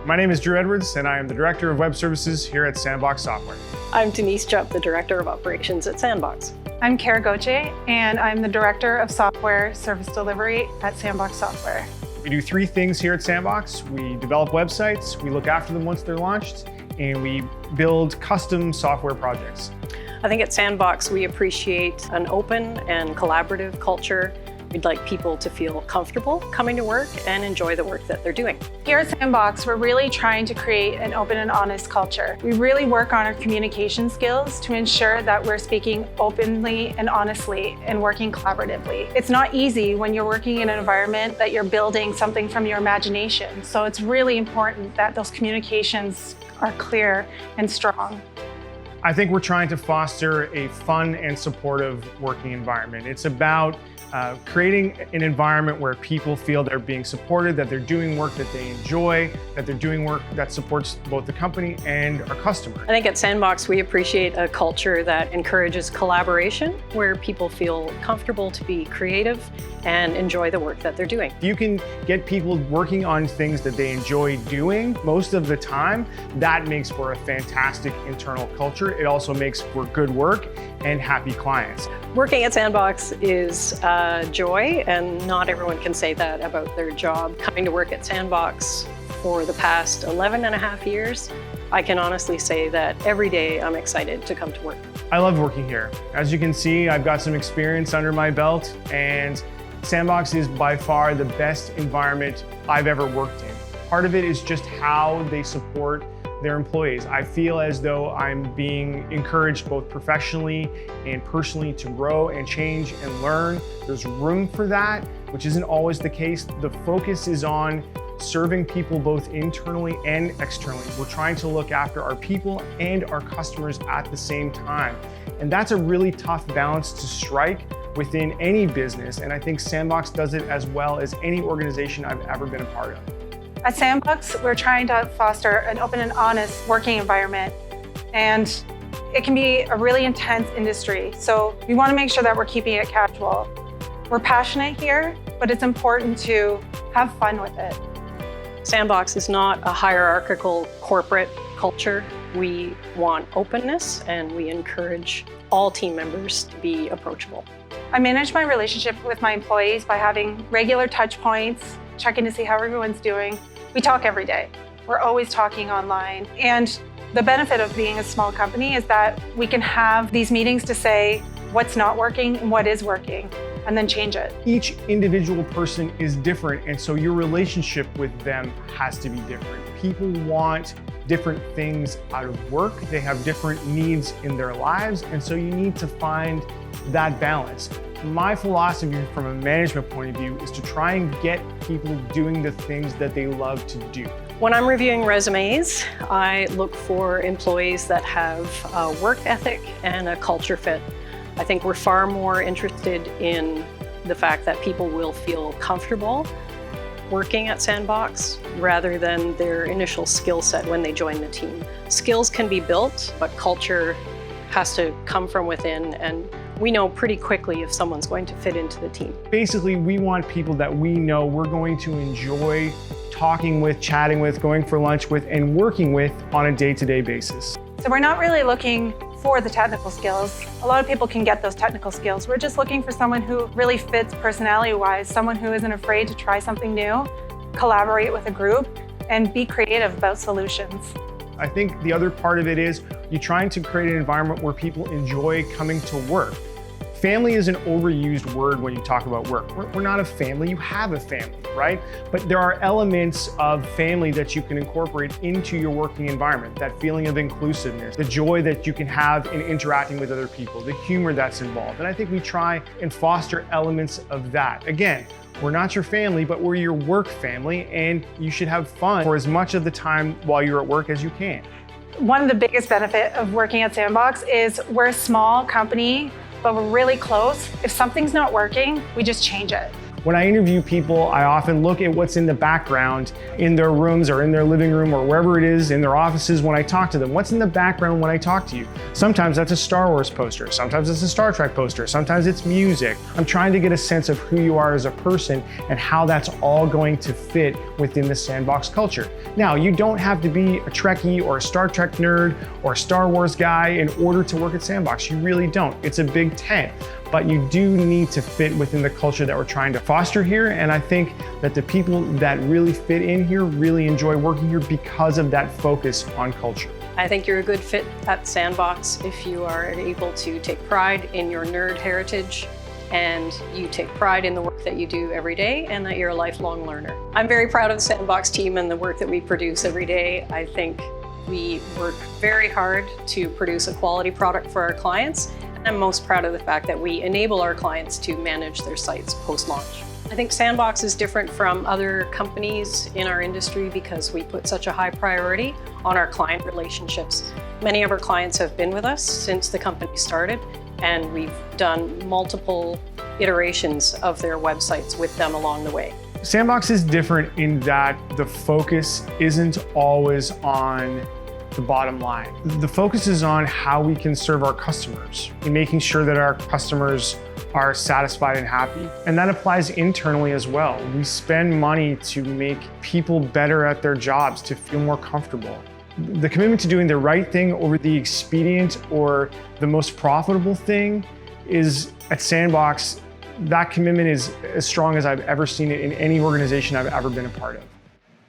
My name is Drew Edwards, and I am the Director of Web Services here at Sandbox Software. I'm Denise Jupp, the Director of Operations at Sandbox. I'm Kara Goche, and I'm the Director of Software Service Delivery at Sandbox Software. We do three things here at Sandbox. We develop websites, we look after them once they're launched, and we build custom software projects. I think at Sandbox, we appreciate an open and collaborative culture. We'd like people to feel comfortable coming to work and enjoy the work that they're doing. Here at Sandbox, we're really trying to create an open and honest culture. We really work on our communication skills to ensure that we're speaking openly and honestly and working collaboratively. It's not easy when you're working in an environment that you're building something from your imagination. So it's really important that those communications are clear and strong. I think we're trying to foster a fun and supportive working environment. It's about creating an environment where people feel they're being supported, that they're doing work that they enjoy, that they're doing work that supports both the company and our customer. I think at Sandbox, we appreciate a culture that encourages collaboration, where people feel comfortable to be creative and enjoy the work that they're doing. If you can get people working on things that they enjoy doing most of the time, that makes for a fantastic internal culture. It also makes for good work and happy clients. Working at Sandbox is joy, and not everyone can say that about their job. Coming to work at Sandbox for the past 11 and a half years, I can honestly say that every day I'm excited to come to work. I love working here. As you can see, I've got some experience under my belt, and Sandbox is by far the best environment I've ever worked in. Part of it is just how they support their employees. I feel as though I'm being encouraged both professionally and personally to grow and change and learn. There's room for that, which isn't always the case. The focus is on serving people both internally and externally. We're trying to look after our people and our customers at the same time. And that's a really tough balance to strike within any business. And I think Sandbox does it as well as any organization I've ever been a part of. At Sandbox, we're trying to foster an open and honest working environment, and it can be a really intense industry. So we want to make sure that we're keeping it casual. We're passionate here, but it's important to have fun with it. Sandbox is not a hierarchical corporate culture. We want openness, and we encourage all team members to be approachable. I manage my relationship with my employees by having regular touch points, checking to see how everyone's doing. We talk every day. We're always talking online. And the benefit of being a small company is that we can have these meetings to say what's not working and what is working, and then change it. Each individual person is different, and so your relationship with them has to be different. People want different things out of work. They have different needs in their lives, and so you need to find that balance. My philosophy from a management point of view is to try and get people doing the things that they love to do. When I'm reviewing resumes, I look for employees that have a work ethic and a culture fit. I think we're far more interested in the fact that people will feel comfortable working at Sandbox rather than their initial skill set when they join the team. Skills can be built, but culture has to come from within, and we know pretty quickly if someone's going to fit into the team. Basically, we want people that we know we're going to enjoy talking with, chatting with, going for lunch with, and working with on a day-to-day basis. So we're not really looking for the technical skills. A lot of people can get those technical skills. We're just looking for someone who really fits personality-wise, someone who isn't afraid to try something new, collaborate with a group, and be creative about solutions. I think the other part of it is you're trying to create an environment where people enjoy coming to work. Family is an overused word when you talk about work. We're not a family, you have a family, right? But there are elements of family that you can incorporate into your working environment, that feeling of inclusiveness, the joy that you can have in interacting with other people, the humor that's involved. And I think we try and foster elements of that. Again, we're not your family, but we're your work family, and you should have fun for as much of the time while you're at work as you can. One of the biggest benefits of working at Sandbox is we're a small company, but we're really close. If something's not working, we just change it. When I interview people, I often look at what's in the background in their rooms or in their living room or wherever it is in their offices when I talk to them. What's in the background when I talk to you? Sometimes that's a Star Wars poster. Sometimes it's a Star Trek poster. Sometimes it's music. I'm trying to get a sense of who you are as a person and how that's all going to fit within the Sandbox culture. Now, you don't have to be a Trekkie or a Star Trek nerd or a Star Wars guy in order to work at Sandbox. You really don't. It's a big tent. But you do need to fit within the culture that we're trying to foster here. And I think that the people that really fit in here really enjoy working here because of that focus on culture. I think you're a good fit at Sandbox if you are able to take pride in your nerd heritage and you take pride in the work that you do every day and that you're a lifelong learner. I'm very proud of the Sandbox team and the work that we produce every day. I think we work very hard to produce a quality product for our clients. I'm most proud of the fact that we enable our clients to manage their sites post-launch. I think Sandbox is different from other companies in our industry because we put such a high priority on our client relationships. Many of our clients have been with us since the company started, and we've done multiple iterations of their websites with them along the way. Sandbox is different in that the focus isn't always on the bottom line. The focus is on how we can serve our customers and making sure that our customers are satisfied and happy. And that applies internally as well. We spend money to make people better at their jobs, to feel more comfortable. The commitment to doing the right thing over the expedient or the most profitable thing is, at Sandbox, that commitment is as strong as I've ever seen it in any organization I've ever been a part of.